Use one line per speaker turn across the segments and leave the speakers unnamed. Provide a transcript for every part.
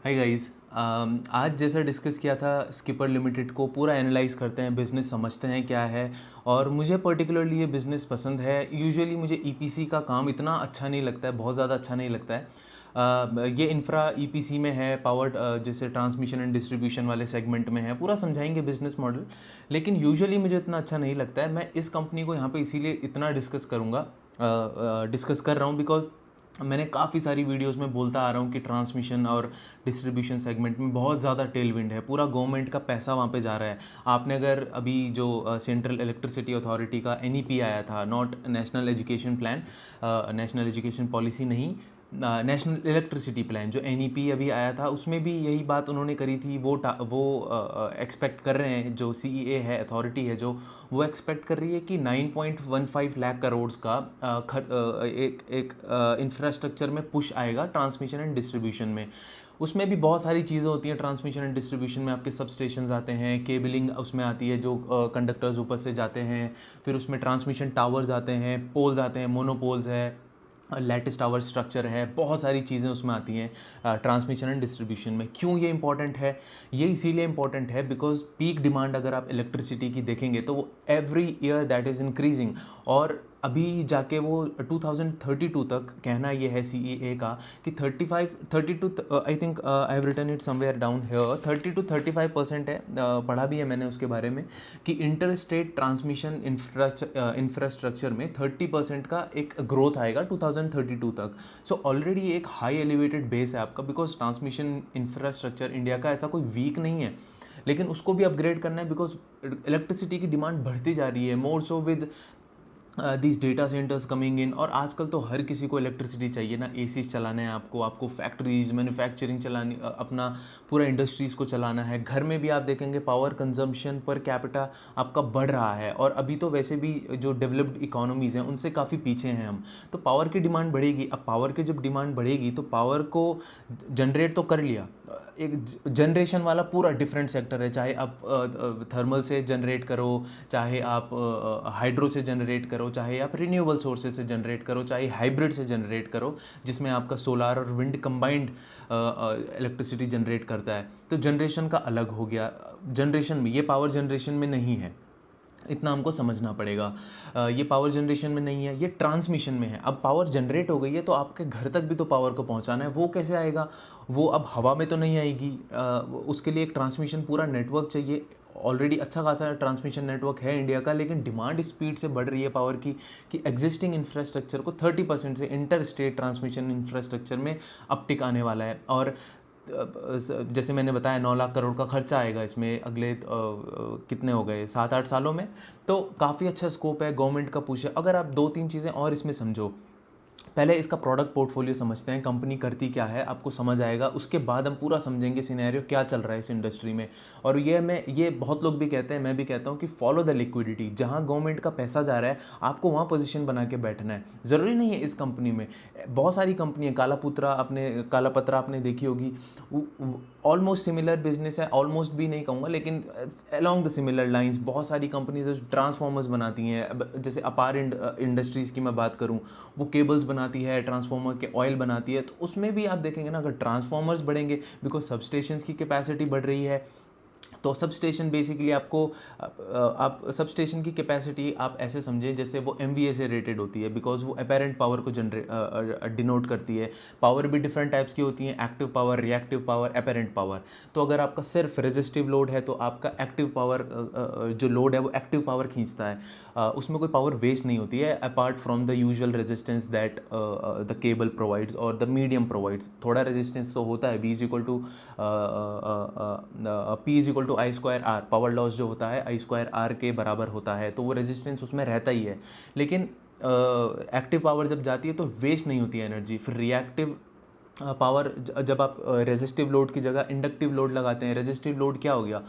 Hi guys. आज जैसा discuss किया था स्किपर लिमिटेड को पूरा एनालाइज करते हैं, बिज़नेस समझते हैं क्या है। और मुझे पर्टिकुलरली ये बिज़नेस पसंद है। यूजुअली मुझे ईपीसी का काम इतना अच्छा नहीं लगता है, बहुत ज़्यादा अच्छा नहीं लगता है। ये इंफ्रा ईपीसी में है, पावर जैसे ट्रांसमिशन एंड डिस्ट्रीब्यूशन वाले सेगमेंट में है, पूरा समझाएंगे बिजनेस मॉडल। लेकिन यूजुअली मुझे इतना अच्छा नहीं लगता है। मैं इस कंपनी को यहाँ पे इसीलिए इतना डिस्कस कर रहा हूँ बिकॉज मैंने काफ़ी सारी वीडियोस में बोलता आ रहा हूँ कि ट्रांसमिशन और डिस्ट्रीब्यूशन सेगमेंट में बहुत ज़्यादा टेलविंड है, पूरा गवर्नमेंट का पैसा वहाँ पे जा रहा है। आपने अगर अभी जो सेंट्रल इलेक्ट्रिसिटी अथॉरिटी का एनईपी आया था, not national education plan, national education policy नहीं, नेशनल इलेक्ट्रिसिटी प्लान जो एनईपी अभी आया था, उसमें भी यही बात उन्होंने करी थी। वो एक्सपेक्ट कर रहे हैं, जो सीईए है, अथॉरिटी है जो, वो एक्सपेक्ट कर रही है कि 9.15 लाख करोड़ का एक इंफ्रास्ट्रक्चर में पुश आएगा ट्रांसमिशन एंड डिस्ट्रीब्यूशन में। उसमें भी बहुत सारी चीज़ें होती हैं। ट्रांसमिशन एंड डिस्ट्रीब्यूशन में आपके सब स्टेशंस आते हैं, केबलिंग उसमें आती है, जो कंडक्टर्स ऊपर से जाते हैं। फिर उसमें ट्रांसमिशन टावर्स आते हैं, पोल्स आते हैं, मोनोपोल्स है, लैटिस टावर स्ट्रक्चर है, बहुत सारी चीज़ें उसमें आती हैं ट्रांसमिशन एंड डिस्ट्रीब्यूशन में। क्यों ये इंपॉर्टेंट है? ये इसीलिए इंपॉर्टेंट है बिकॉज पीक डिमांड अगर आप इलेक्ट्रिसिटी की देखेंगे तो वो every year that is increasing. और अभी जाके वो 2032 तक, कहना ये है सीईए का कि 32, I think I have written it somewhere down here, 30 to 35% है, पढ़ा भी है मैंने उसके बारे में, कि इंटर स्टेट ट्रांसमिशन इंफ्रास्ट्रक्चर में 30% का एक ग्रोथ आएगा 2032 तक। सो ऑलरेडी एक हाई एलिवेटेड बेस है आपका, बिकॉज ट्रांसमिशन इंफ्रास्ट्रक्चर इंडिया का ऐसा कोई वीक नहीं है, लेकिन उसको भी अपग्रेड करना है बिकॉज इलेक्ट्रिसिटी की डिमांड बढ़ती जा रही है, more so with these data centres coming in. और आजकल तो हर किसी को इलेक्ट्रिसिटी चाहिए ना, एसी चलाना है आपको, आपको फैक्ट्रीज मैन्युफैक्चरिंग चलानी, अपना पूरा इंडस्ट्रीज़ को चलाना है। घर में भी आप देखेंगे पावर कंजम्पशन पर कैपिटा आपका बढ़ रहा है, और अभी तो वैसे भी जो डेवलप्ड इकोनॉमीज़ हैं उनसे काफ़ी पीछे हैं हम। तो पावर की डिमांड बढ़ेगी। अब पावर की जब डिमांड बढ़ेगी तो पावर को जनरेट तो कर लिया, एक जनरेशन वाला पूरा डिफरेंट सेक्टर है। चाहे आप थर्मल से जनरेट करो, चाहे आप हाइड्रो से जनरेट करो, चाहे आप रिन्यूएबल सोर्सेज से जनरेट करो, चाहे हाइब्रिड से जनरेट करो, जिसमें आपका सोलार और विंड कंबाइंड इलेक्ट्रिसिटी जनरेट करता है। तो जनरेशन का अलग हो गया। जनरेशन में ये पावर जनरेशन में नहीं है, इतना हमको समझना पड़ेगा। ये पावर जनरेशन में नहीं है, ये ट्रांसमिशन में है। अब पावर जनरेट हो गई है तो आपके घर तक भी तो पावर को पहुंचाना है। वो कैसे आएगा? वो अब हवा में तो नहीं आएगी। उसके लिए एक ट्रांसमिशन पूरा नेटवर्क चाहिए। ऑलरेडी अच्छा खासा ट्रांसमिशन नेटवर्क है इंडिया का, लेकिन डिमांड स्पीड से बढ़ रही है पावर की, कि एग्जिस्टिंग इंफ्रास्ट्रक्चर को 30% से इंटर स्टेट ट्रांसमिशन इंफ्रास्ट्रक्चर में अपटिक आने वाला है। और जैसे मैंने बताया 9 लाख करोड़ का खर्चा आएगा इसमें अगले कितने हो गए, 7-8 सालों में। तो काफ़ी अच्छा स्कोप है, गवर्नमेंट का पुश है। अगर आप दो तीन चीज़ें और इसमें समझो, पहले इसका प्रोडक्ट पोर्टफोलियो समझते हैं, कंपनी करती क्या है, आपको समझ आएगा। उसके बाद हम पूरा समझेंगे सिनेरियो क्या चल रहा है इस इंडस्ट्री में। और ये बहुत लोग भी कहते हैं, मैं भी कहता हूँ कि फॉलो द लिक्विडिटी। जहाँ गवर्नमेंट का पैसा जा रहा है आपको वहाँ पोजीशन बना के बैठना है। ज़रूरी नहीं है इस कंपनी में, बहुत सारी कंपनी है। कालापत्रा आपने देखी होगी, ऑलमोस्ट सिमिलर बिजनेस है, ऑलमोस्ट भी नहीं कहूँगा लेकिन अलॉन्ग द सिमिलर लाइंस। बहुत सारी कंपनीज जो ट्रांसफॉर्मर्स बनाती हैं। अब जैसे अपार इंडस्ट्रीज़ की मैं बात करूँ, वो केबल्स बनाती है, ट्रांसफार्मर के ऑयल बनाती है। तो उसमें भी आप देखेंगे ना, अगर ट्रांसफार्मर्स बढ़ेंगे बिकॉज सब स्टेशंस की कैपेसिटी बढ़ रही है, तो सब स्टेशन बेसिकली आपको, आप सब स्टेशन की कैपेसिटी आप ऐसे समझें जैसे वो एमवीए से रेटेड होती है, बिकॉज वो अपेरेंट पावर को डिनोट करती है। पावर भी डिफरेंट टाइप्स की होती हैं, active power, reactive power, apparent power. तो अगर आपका सिर्फ रेजिस्टिव लोड है तो आपका एक्टिव पावर जो लोड है वो एक्टिव पावर खींचता है। उसमें कोई पावर वेस्ट नहीं होती है, apart from the usual resistance that the cable provides और द मीडियम प्रोवाइड्स। थोड़ा रेजिस्टेंस तो होता है, P=I²R। पावर लॉस जो होता है I²R के बराबर होता है, तो वो रेजिस्टेंस उसमें रहता ही है। लेकिन एक्टिव पावर जब जाती है तो वेस्ट नहीं होती है एनर्जी। फिर रिएक्टिव पावर, जब आप रेजिस्टिव लोड की जगह इंडक्टिव लोड लगाते हैं। रेजिस्टिव लोड क्या हो गया?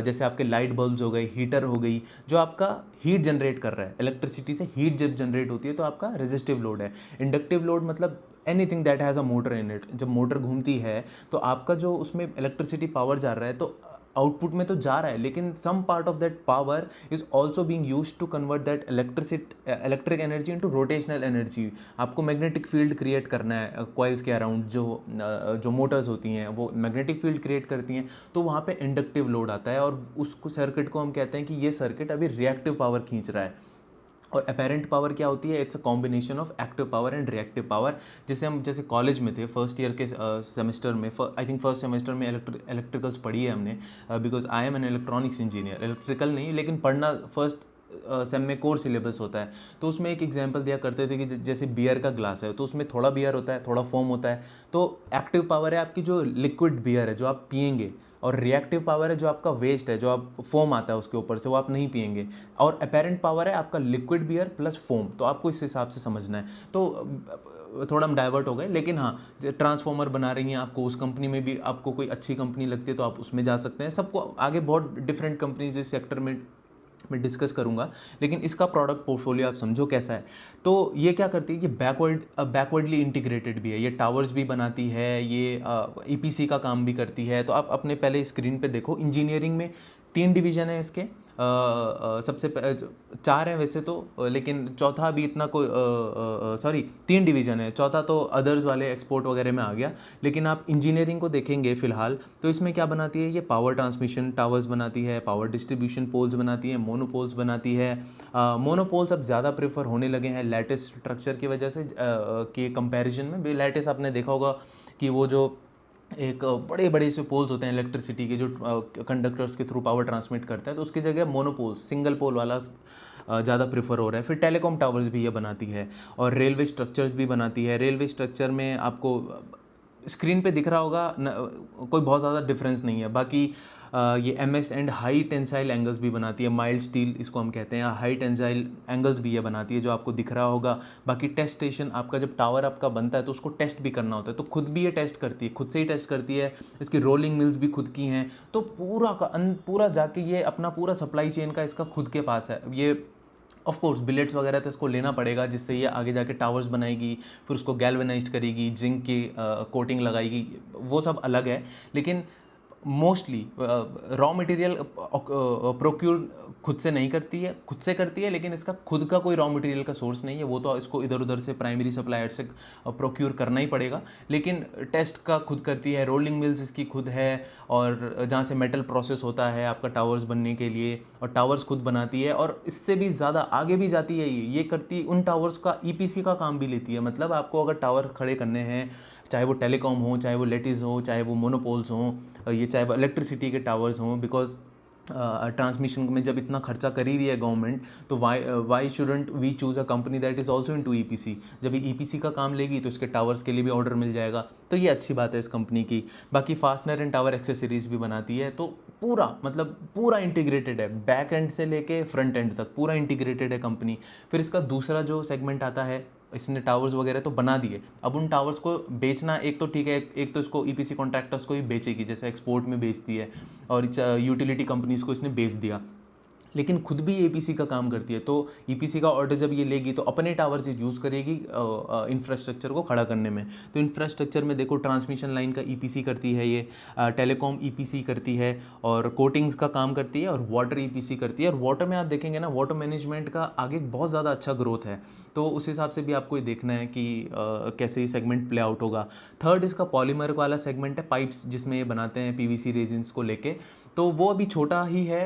जैसे आपके लाइट बल्ब्स हो गई, हीटर हो गई, जो आपका हीट जनरेट कर रहा है, इलेक्ट्रिसिटी से हीट जब जनरेट होती है तो आपका रेजिस्टिव लोड है। इंडक्टिव लोड मतलब anything that has a motor in it. जब मोटर घूमती है तो आपका जो उसमें इलेक्ट्रिसिटी पावर जा रहा है, तो आउटपुट में तो जा रहा है, लेकिन some part of that power is also being used to convert that electric energy into rotational energy. आपको मैग्नेटिक फील्ड क्रिएट करना है कॉइल्स के अराउंड, जो मोटर्स होती हैं वो मैग्नेटिक फील्ड क्रिएट करती हैं, तो वहाँ पे इंडक्टिव लोड आता है और उसको सर्किट को हम कहते हैं कि ये सर्किट अभी रिएक्टिव पावर खींच रहा है। और अपेरेंट पावर क्या होती है? It's a combination of active power and reactive power. जैसे कॉलेज में थे फर्स्ट ईयर के सेमेस्टर में, आई थिंक फर्स्ट सेमेस्टर में इलेक्ट्रिकल्स पढ़ी है हमने, because I am an electronics engineer. Electrical नहीं, लेकिन पढ़ना फर्स्ट सेम में कोर सिलेबस होता है। तो उसमें एक एग्जांपल दिया करते थे कि जैसे बियर का ग्लास है, तो उसमें थोड़ा बियर होता है, थोड़ा फोम होता है। तो एक्टिव पावर है आपकी जो लिक्विड बियर है जो आप पियेंगे, और रिएक्टिव पावर है जो आपका वेस्ट है, जो आप फोम आता है उसके ऊपर से, वो आप नहीं पियेंगे। और अपेरेंट पावर है आपका लिक्विड बियर प्लस फोम। तो आपको इस हिसाब से समझना है। तो थोड़ा हम डाइवर्ट हो गए, लेकिन हाँ, ट्रांसफॉर्मर बना रही हैं आपको, उस कंपनी में भी आपको कोई अच्छी कंपनी लगती है तो आप उसमें जा सकते हैं। सबको आगे बहुत डिफरेंट कंपनीज इस सेक्टर में मैं डिस्कस करूंगा, लेकिन इसका प्रोडक्ट पोर्टफोलियो आप समझो कैसा है। तो ये क्या करती है, ये बैकवर्डली इंटीग्रेटेड भी है, ये टावर्स भी बनाती है, ये ईपीसी का काम भी करती है। तो आप अपने पहले स्क्रीन पे देखो, इंजीनियरिंग में 3 डिवीज़न है इसके। सबसे 4 हैं वैसे तो, लेकिन चौथा अभी इतना कोई, सॉरी 3 डिवीज़न है, चौथा तो अदर्स वाले एक्सपोर्ट वगैरह में आ गया। लेकिन आप इंजीनियरिंग को देखेंगे फिलहाल, तो इसमें क्या बनाती है? ये पावर ट्रांसमिशन टावर्स बनाती है, पावर डिस्ट्रीब्यूशन पोल्स बनाती है, मोनोपोल्स बनाती है। मोनोपोल्स अब ज़्यादा प्रेफर होने लगे हैं लैटिस स्ट्रक्चर की वजह से, के कंपैरिजन में। लैटिस आपने देखा होगा कि वो जो एक बड़े बड़े से पोल्स होते हैं इलेक्ट्रिसिटी के, जो कंडक्टर्स के थ्रू पावर ट्रांसमिट करते हैं, तो उसकी जगह मोनोपोल्स सिंगल पोल वाला ज़्यादा प्रेफर हो रहा है। फिर टेलीकॉम टावर्स भी ये बनाती है, और रेलवे स्ट्रक्चर्स भी बनाती है। रेलवे स्ट्रक्चर में आपको स्क्रीन पे दिख रहा होगा कोई बहुत ज़्यादा डिफरेंस नहीं है। बाकी ये MS and high tensile angles भी बनाती है, माइल्ड स्टील इसको हम कहते हैं, हाई टेंसाइल एंगल्स भी ये बनाती है, जो आपको दिख रहा होगा। बाकी टेस्ट स्टेशन, आपका जब टावर आपका बनता है तो उसको टेस्ट भी करना होता है, तो खुद भी ये टेस्ट करती है, खुद से ही टेस्ट करती है। इसकी रोलिंग मिल्स भी खुद की हैं। तो पूरा जाके ये अपना पूरा सप्लाई चेन का इसका खुद के पास है। ये ऑफ कोर्स बिलेट्स वगैरह तो इसको लेना पड़ेगा, जिससे ये आगे जाके टावर्स बनाएगी, फिर उसको गैल्वेनाइज्ड करेगी, जिंक की कोटिंग लगाएगी, वो सब अलग है। लेकिन मोस्टली रॉ मटेरियल प्रोक्यूर खुद से नहीं करती है, खुद से करती है, लेकिन इसका खुद का कोई रॉ मटेरियल का सोर्स नहीं है, वो तो इसको इधर उधर से प्राइमरी सप्लायर से प्रोक्यूर करना ही पड़ेगा। लेकिन टेस्ट का खुद करती है, रोलिंग मिल्स इसकी खुद है, और जहाँ से मेटल प्रोसेस होता है आपका टावर्स बनने के लिए, और टावर्स खुद बनाती है। और इससे भी ज़्यादा आगे भी जाती है, ये करती उन टावर्स का ईपीसी का काम भी लेती है। मतलब आपको अगर टावर खड़े करने हैं, चाहे वो टेलीकॉम हो, चाहे वो लेटिस हो, चाहे वो मोनोपोल्स हों, ये चाहे वो इलेक्ट्रिसिटी के टावर्स हों, बिकॉज ट्रांसमिशन में जब इतना खर्चा कर ही रही है गवर्नमेंट, तो why shouldn't we choose a company that is also into EPC. जब ये ईपीसी का काम लेगी तो इसके टावर्स के लिए भी ऑर्डर मिल जाएगा, तो ये अच्छी बात है इस कंपनी की। बाकी फास्टनर एंड टावर एक्सेसरीज भी बनाती है। तो पूरा इंटीग्रेटेड है, बैक एंड से लेके फ्रंट एंड तक पूरा इंटीग्रेटेड है कंपनी। फिर इसका दूसरा जो सेगमेंट आता है, इसने टावर्स वगैरह तो बना दिए, अब उन टावर्स को बेचना एक तो ठीक है, एक तो इसको ईपीसी कॉन्ट्रैक्टर्स को ही बेचेगी, जैसे एक्सपोर्ट में बेचती है, और यूटिलिटी कंपनीज को इसने बेच दिया। लेकिन खुद भी ईपीसी का काम करती है, तो ईपीसी का ऑर्डर जब ये लेगी तो अपने टावर से यूज़ करेगी इंफ्रास्ट्रक्चर को खड़ा करने में। तो इंफ्रास्ट्रक्चर में देखो, ट्रांसमिशन लाइन का ईपीसी करती है ये, टेलीकॉम ईपीसी करती है, और कोटिंग्स का काम करती है, और वाटर ईपीसी करती है। और वाटर में आप देखेंगे ना, वाटर मैनेजमेंट का आगे बहुत ज़्यादा अच्छा ग्रोथ है, तो उस हिसाब से भी आपको ये देखना है कि कैसे ये सेगमेंट प्ले आउट होगा। थर्ड इसका पॉलीमर वाला सेगमेंट है, पाइप्स जिसमें ये बनाते हैं पीवीसी रेजिन्स को लेके, तो वो अभी छोटा ही है,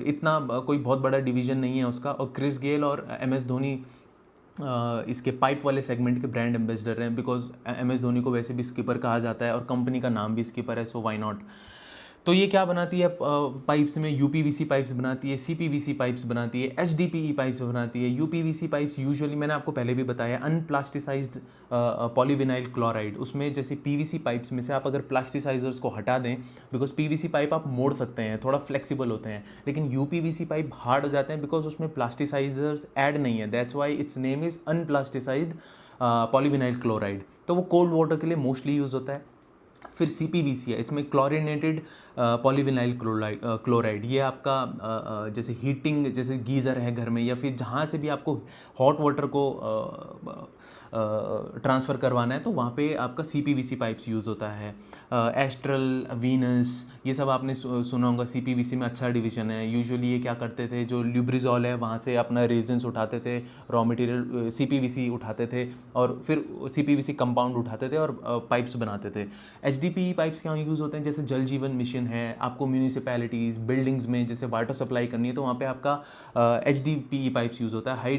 इतना कोई बहुत बड़ा डिवीज़न नहीं है उसका। और क्रिस गेल और एम एस धोनी इसके पाइप वाले सेगमेंट के ब्रांड एम्बेसडर हैं, बिकॉज एम एस धोनी को वैसे भी स्कीपर कहा जाता है, और कंपनी का नाम भी स्कीपर है, सो वाई नॉट। तो ये क्या बनाती है पाइप्स में? यूपीवीसी पाइप्स बनाती है, सीपीवीसी पाइप्स बनाती है, एचडीपीई पाइप्स बनाती है। यूपीवीसी पाइप्स यूजुअली, मैंने आपको पहले भी बताया, अनप्लास्टिसाइज्ड पॉलीविनाइल क्लोराइड। उसमें जैसे पीवीसी पाइप्स में से आप अगर प्लास्टिसाइजर्स को हटा दें, बिकॉज पीवीसी पाइप आप मोड़ सकते हैं, थोड़ा फ्लेक्सिबल होते हैं, लेकिन यूपीवीसी पाइप हार्ड हो जाते हैं बिकॉज उसमें प्लास्टिसाइजर्स ऐड नहीं है, that's why its name is unplasticized polyvinyl chloride. तो वो कोल्ड वाटर के लिए मोस्टली यूज़ होता है। फिर सीपीवीसी है, इसमें क्लोरिनेटेड पॉलीविनाइल क्लोराइड। ये आपका जैसे हीटिंग, जैसे गीज़र है घर में, या फिर जहाँ से भी आपको हॉट वाटर को ट्रांसफ़र करवाना है तो वहाँ पे आपका CPVC पाइप्स यूज़ होता है। एस्ट्रल, वीनस, ये सब आपने सुना होगा। CPVC में अच्छा डिवीज़न है। यूजुअली ये क्या करते थे, जो ल्यूब्रिजॉल है वहाँ से अपना रेजिन्स उठाते थे, रॉ मटेरियल CPVC उठाते थे और फिर CPVC कंपाउंड उठाते थे और पाइप्स बनाते थे। HDPE पाइप्स क्या यूज़ होते हैं, जैसे जल जीवन मिशन है, आपको म्यूनिसिपैलिटीज़, बिल्डिंग्स में जैसे वाटर सप्लाई करनी है तो वहाँ पे आपका HDPE पाइप्स यूज़ होता है, हाई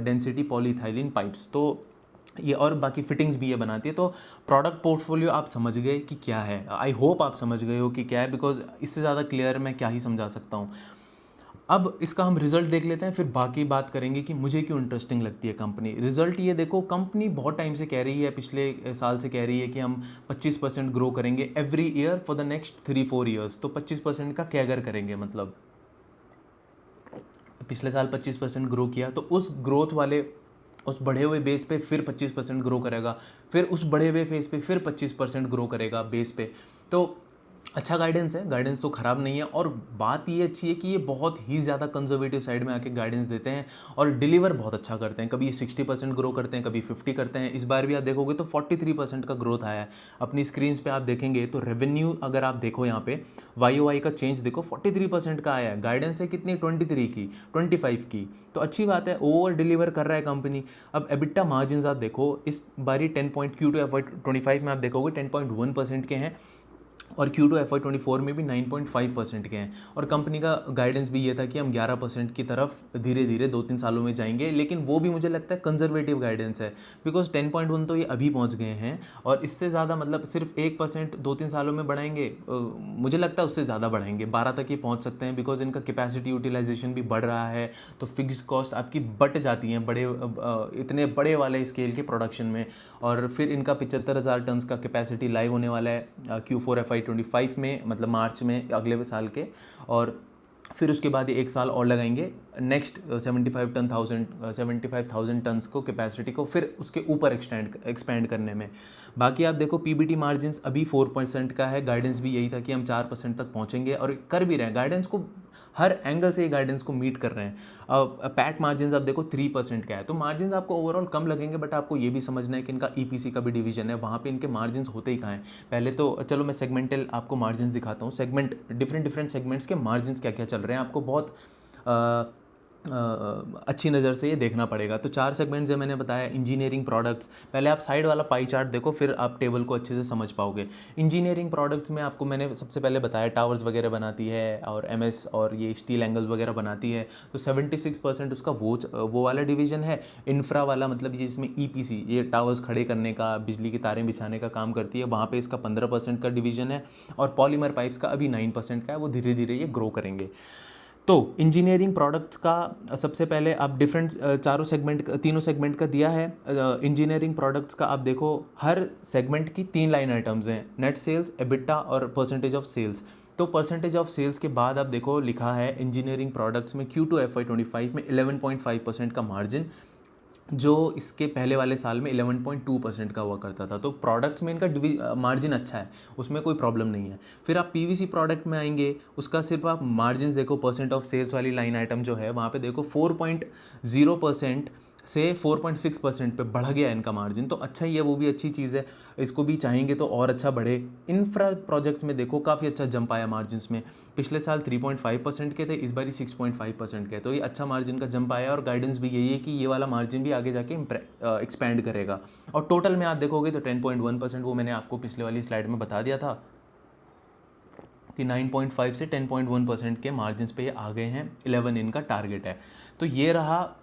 डेंसिटी पॉलीइथाइलिन पाइप्स। तो ये और बाकी फिटिंग्स भी ये बनाती है। तो प्रोडक्ट पोर्टफोलियो आप समझ गए कि क्या है। आई होप आप समझ गए हो कि क्या है, बिकॉज इससे ज़्यादा क्लियर मैं क्या ही समझा सकता हूँ। अब इसका हम रिजल्ट देख लेते हैं, फिर बाकी बात करेंगे कि मुझे क्यों इंटरेस्टिंग लगती है कंपनी। रिजल्ट ये देखो, कंपनी बहुत टाइम से कह रही है, पिछले साल से कह रही है कि हम 25% ग्रो करेंगे every year for the next 3-4 years. तो 25% का कैगर करेंगे, मतलब पिछले साल 25% ग्रो किया तो उस ग्रोथ वाले, उस बढ़े हुए बेस पे फिर 25% ग्रो करेगा, फिर उस बढ़े हुए फेस पे फिर 25% ग्रो करेगा बेस पे। तो अच्छा गाइडेंस है, गाइडेंस तो ख़राब नहीं है। और बात ये अच्छी है कि ये बहुत ही ज़्यादा कंजर्वेटिव साइड में आके गाइडेंस देते हैं और डिलीवर बहुत अच्छा करते हैं। कभी ये 60% ग्रो करते हैं, कभी 50 करते हैं। इस बार भी आप देखोगे तो 43% का ग्रोथ आया है। अपनी स्क्रीन्स पे आप देखेंगे तो रेवेन्यू अगर आप देखो यहाँ पे YOY का चेंज देखो 43% का आया है। गाइडेंस है कितनी, 23 की, 25 की। तो अच्छी बात है, ओवर डिलीवर कर रहा है कंपनी। अब EBITDA मार्जिन आप देखो, इस बारी Q2 FY25 में आप देखोगे 10.1% के हैं और Q2 FY24 में भी 9.5% के हैं। और कंपनी का गाइडेंस भी ये था कि हम 11% की तरफ धीरे धीरे 2-3 सालों में जाएंगे, लेकिन वो भी मुझे लगता है कंजर्वेटिव गाइडेंस है, बिकॉज 10.1 तो ये अभी पहुंच गए हैं और इससे ज़्यादा मतलब सिर्फ 1% 2-3 सालों में बढ़ाएंगे। मुझे लगता है उससे ज़्यादा बढ़ाएंगे, 12 तक ये पहुँच सकते हैं, बिकॉज इनका कैपेसिटी यूटिलाइजेशन भी बढ़ रहा है। तो फिक्स्ड कॉस्ट आपकी बट जाती हैं बड़े इतने बड़े वाले स्केल के प्रोडक्शन में। और फिर इनका 75,000 टन का कैपेसिटी लाइव होने वाला है Q4 FY25 में, मतलब मार्च में अगले साल के। और फिर उसके बाद ये 1 साल और लगाएंगे नेक्स्ट 75,000 टन्स को कैपेसिटी को फिर उसके ऊपर एक्सपेंड करने में। बाकी आप देखो PBT मार्जिन्स अभी 4% का है। गाइडेंस भी यही था कि हम 4% तक पहुंचेंगे और कर भी रहे हैं। गाइडेंस को हर एंगल से ये गाइडेंस को मीट कर रहे हैं। अब पैट मार्जिन्स आप देखो 3% का है। तो मार्जिन्स आपको ओवरऑल कम लगेंगे, बट आपको ये भी समझना है कि इनका EPC का भी डिवीजन है, वहाँ पे इनके मार्जिन्स होते ही कहाँ हैं। पहले तो चलो मैं सेगमेंटल आपको मार्जिन्स दिखाता हूँ। सेगमेंट डिफरेंट सेगमेंट्स के मार्जिन्स क्या क्या चल रहे हैं, आपको बहुत अच्छी नज़र से ये देखना पड़ेगा। तो 4 सेगमेंट्स जो मैंने बताया। इंजीनियरिंग प्रोडक्ट्स, पहले आप साइड वाला पाई चार्ट देखो, फिर आप टेबल को अच्छे से समझ पाओगे। इंजीनियरिंग प्रोडक्ट्स में आपको मैंने सबसे पहले बताया टावर्स वगैरह बनाती है और MS और ये स्टील एंगल्स वगैरह बनाती है। तो 76% उसका वो वाला डिवीजन है। इंफ्रा वाला मतलब ये इसमें EPC, ये टावर्स खड़े करने का, बिजली की तारें बिछाने का काम करती है, वहाँ पर इसका 15% का डिवीजन है। और पॉलीमर पाइप्स का अभी 9% का है, वो धीरे धीरे ये ग्रो करेंगे। तो इंजीनियरिंग प्रोडक्ट्स का सबसे पहले आप डिफरेंट तीनों सेगमेंट का दिया है। इंजीनियरिंग प्रोडक्ट्स का आप देखो, हर सेगमेंट की 3 लाइन आइटम्स हैं, नेट सेल्स, EBITDA और परसेंटेज ऑफ सेल्स। तो परसेंटेज ऑफ सेल्स के बाद आप देखो लिखा है इंजीनियरिंग प्रोडक्ट्स में Q2 FY25 में 11.5% का मार्जिन, जो इसके पहले वाले साल में 11.2% का हुआ करता था। तो प्रोडक्ट्स में इनका मार्जिन अच्छा है, उसमें कोई प्रॉब्लम नहीं है। फिर आप PVC प्रोडक्ट में आएंगे, उसका सिर्फ आप मार्जिन देखो, परसेंट ऑफ सेल्स वाली लाइन आइटम जो है वहाँ पे देखो 4.0% से 4.6% पे बढ़ गया इनका मार्जिन। तो अच्छा ही है, वो भी अच्छी चीज़ है, इसको भी चाहेंगे तो और अच्छा बढ़े। इंफ्रा प्रोजेक्ट्स में देखो काफ़ी अच्छा जंप आया मार्जिन्स में, पिछले साल 3.5% के थे, इस बार 6.5% के। तो ये अच्छा मार्जिन का जंप आया और गाइडेंस भी यही है कि ये वाला मार्जिन भी आगे जाके एक्सपैंड करेगा। और टोटल में आप देखोगे तो 10.1%, वो मैंने आपको पिछले वाली स्लाइड में बता दिया था कि 9.5 से 10.1% के मार्जिन्स पे ये आ गए हैं। 11 इनका टारगेट है। तो ये रहा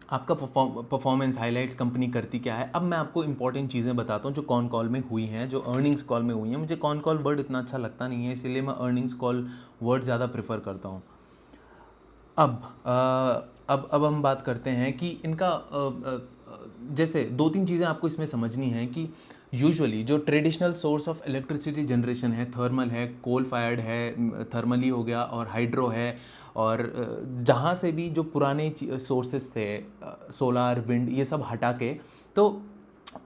आपका परफॉर्मेंस हाइलाइट्स, कंपनी करती क्या है। अब मैं आपको इंपॉर्टेंट चीज़ें बताता हूँ जो कॉन कॉल में हुई हैं, जो अर्निंग्स कॉल में हुई हैं। मुझे कॉन कॉल वर्ड इतना अच्छा लगता नहीं है, इसीलिए मैं अर्निंग्स कॉल वर्ड ज़्यादा प्रेफर करता हूँ। अब हम बात करते हैं कि इनका जैसे 2-3 चीज़ें आपको इसमें समझनी है कि यूजुअली जो traditional source of electricity generation है, थर्मल है, कोल फायर्ड है, थर्मली हो गया और हाइड्रो है। और जहाँ से भी जो पुराने सोर्सेस थे, सोलार, विंड, ये सब हटा के, तो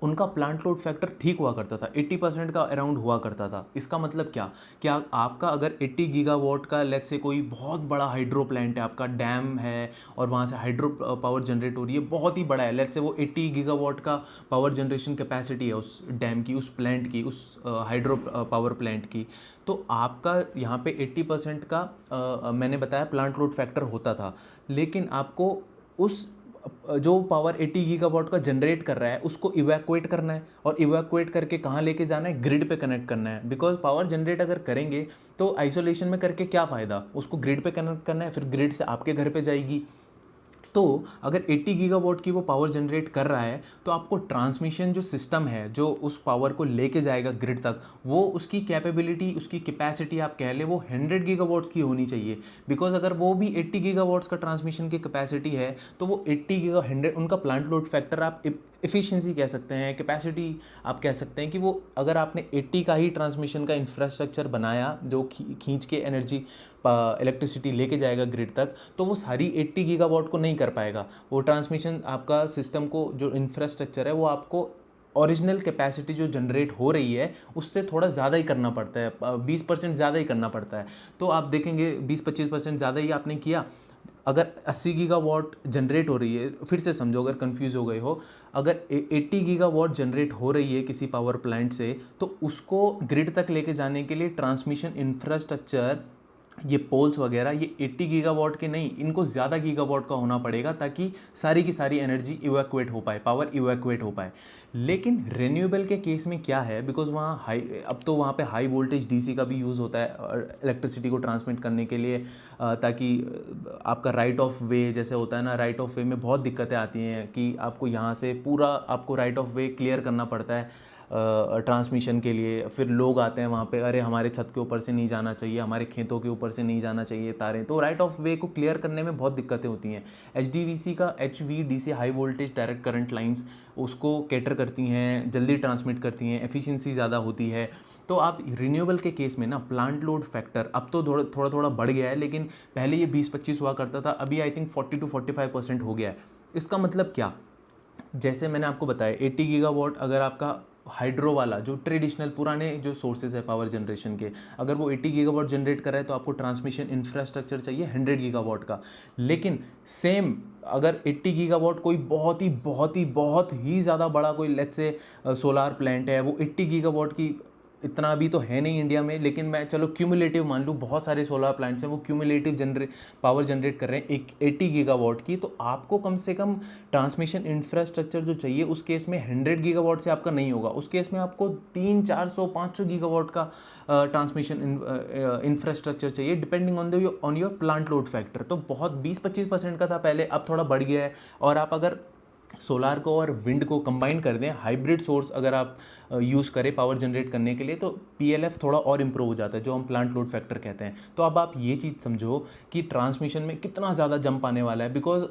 उनका प्लांट लोड फैक्टर ठीक हुआ करता था, 80% का अराउंड हुआ करता था। इसका मतलब क्या, क्या आपका अगर 80 गीगावाट का लेट्स से कोई बहुत बड़ा हाइड्रो प्लांट है, आपका डैम है और वहाँ से हाइड्रो पावर जनरेट हो रही है, बहुत ही बड़ा है, लेट्स से वो 80 गीगावाट का पावर जनरेशन कैपेसिटी है उस डैम की, उस प्लांट की, उस हाइड्रो पावर प्लांट की, तो आपका यहाँ पे 80% का मैंने बताया प्लांट लोड फैक्टर होता था। लेकिन आपको उस जो पावर 80 गीगावाट का जनरेट कर रहा है उसको इवैक्यूएट करना है, और इवैक्यूएट करके कहाँ लेके जाना है, ग्रिड पे कनेक्ट करना है। बिकॉज पावर जनरेट अगर करेंगे तो आइसोलेशन में करके क्या फ़ायदा, उसको ग्रिड पे कनेक्ट करना है, फिर ग्रिड से आपके घर पे जाएगी। तो अगर 80 गीगावाट की वो पावर जनरेट कर रहा है तो आपको ट्रांसमिशन जो सिस्टम है जो उस पावर को लेके जाएगा ग्रिड तक, वो उसकी कैपेबिलिटी, उसकी कैपेसिटी आप कह ले, वो 100 गीगावाट्स की होनी चाहिए। बिकॉज अगर वो भी 80 गीगावाट्स का ट्रांसमिशन की कैपेसिटी है तो वो 80 गीगा 100 उनका प्लांट लोड फैक्टर, आप एफिशिएंसी कह सकते हैं, कैपेसिटी आप कह सकते हैं कि वो अगर आपने 80 का ही ट्रांसमिशन का इंफ्रास्ट्रक्चर बनाया जो खींच के एनर्जी इलेक्ट्रिसिटी लेके जाएगा ग्रिड तक, तो वो सारी 80 गीगावाट को नहीं कर पाएगा। वो ट्रांसमिशन आपका सिस्टम को जो इंफ्रास्ट्रक्चर है वो आपको ओरिजिनल कैपेसिटी जो जनरेट हो रही है उससे थोड़ा ज़्यादा ही करना पड़ता है, 20% ज़्यादा ही करना पड़ता है। तो आप देखेंगे 20-25% ज़्यादा ही आपने किया। अगर 80 गीगावाट जनरेट हो रही है, फिर से समझो अगर कंफ्यूज हो गए हो, अगर 80 गीगावाट जनरेट हो रही है किसी पावर प्लांट से, तो उसको ग्रिड तक लेके जाने के लिए ट्रांसमिशन इंफ्रास्ट्रक्चर, ये पोल्स वगैरह, ये 80 गीगावाट के नहीं, इनको ज़्यादा गीगावाट का होना पड़ेगा ताकि सारी की सारी एनर्जी इवैक्यूएट हो पाए, पावर इवैक्यूएट हो पाए। लेकिन रिन्यूएबल के केस में क्या है, बिकॉज वहाँ हाई, अब तो वहाँ पे हाई वोल्टेज डीसी का भी यूज़ होता है इलेक्ट्रिसिटी को ट्रांसमिट करने के लिए, ताकि आपका राइट ऑफ वे जैसे होता है ना, राइट ऑफ वे में बहुत दिक्कतें आती हैं कि आपको यहाँ से पूरा आपको राइट ऑफ वे क्लियर करना पड़ता है ट्रांसमिशन के लिए। फिर लोग आते हैं वहाँ पे, अरे हमारे छत के ऊपर से नहीं जाना चाहिए, हमारे खेतों के ऊपर से नहीं जाना चाहिए तारें, तो राइट ऑफ वे को क्लियर करने में बहुत दिक्कतें होती हैं। एचडीवीसी का HVDC high voltage direct current lines उसको कैटर करती हैं, जल्दी ट्रांसमिट करती हैं, एफिशिएंसी ज़्यादा होती है। तो आप रिन्यूएबल के केस में ना प्लांट लोड फैक्टर अब तो थोड़ा थोड़ा बढ़ गया है, लेकिन पहले ये 20-25 हुआ करता था, अभी आई थिंक 40-45% हो गया है। इसका मतलब क्या, जैसे मैंने आपको बताया 80 गीगावाट अगर आपका हाइड्रो वाला जो ट्रेडिशनल पुराने जो सोर्सेज है पावर जनरेशन के, अगर वो 80 गीगावाट जनरेट कर रहा है तो आपको ट्रांसमिशन इंफ्रास्ट्रक्चर चाहिए 100 गीगावाट का। लेकिन सेम अगर 80 गीगावाट कोई बहुत ही ज़्यादा बड़ा कोई लेट्स से सोलार प्लांट है, वो 80 गीगावाट की, इतना भी तो है नहीं इंडिया में, लेकिन मैं चलो क्यूमुलेटिव मान लूँ, बहुत सारे सोलर प्लांट्स हैं वो क्यूमुलेटिव पावर जनरेट कर रहे हैं एक 80 गीगावाट की, तो आपको कम से कम ट्रांसमिशन इंफ्रास्ट्रक्चर जो चाहिए उस केस में 100 गीगावाट से आपका नहीं होगा। उस केस में आपको 300-400-500 गीगावाट का ट्रांसमिशन इंफ्रास्ट्रक्चर चाहिए, depending on your plant load factor. तो बहुत 20-25% का था पहले, अब थोड़ा बढ़ गया है। और आप अगर सोलार को और विंड को कंबाइन कर दें, हाइब्रिड सोर्स अगर आप यूज़ करें पावर जनरेट करने के लिए, तो पीएलएफ थोड़ा और इम्प्रूव हो जाता है, जो हम प्लांट लोड फैक्टर कहते हैं। तो अब आप ये चीज़ समझो कि ट्रांसमिशन में कितना ज़्यादा जंप आने वाला है, बिकॉज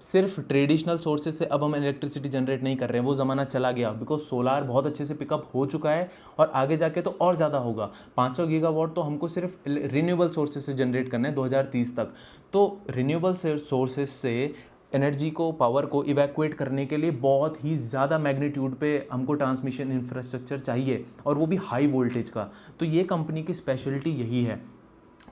सिर्फ ट्रेडिशनल सोर्सेज से अब हम इलेक्ट्रिसिटी जनरेट नहीं कर रहे हैं, वो ज़माना चला गया, बिकॉज सोलार बहुत अच्छे से पिकअप हो चुका है और आगे जाके तो और ज़्यादा होगा। 500 गीगावाट तो हमको सिर्फ रिन्यूएबल सोर्सेज से जनरेट करना है 2030 तक। तो रिन्यूएबल सोर्सेज से एनर्जी को, पावर को इवैक्यूएट करने के लिए बहुत ही ज़्यादा मैग्नीट्यूड पे हमको ट्रांसमिशन इंफ्रास्ट्रक्चर चाहिए, और वो भी हाई वोल्टेज का। तो ये कंपनी की स्पेशलिटी यही है।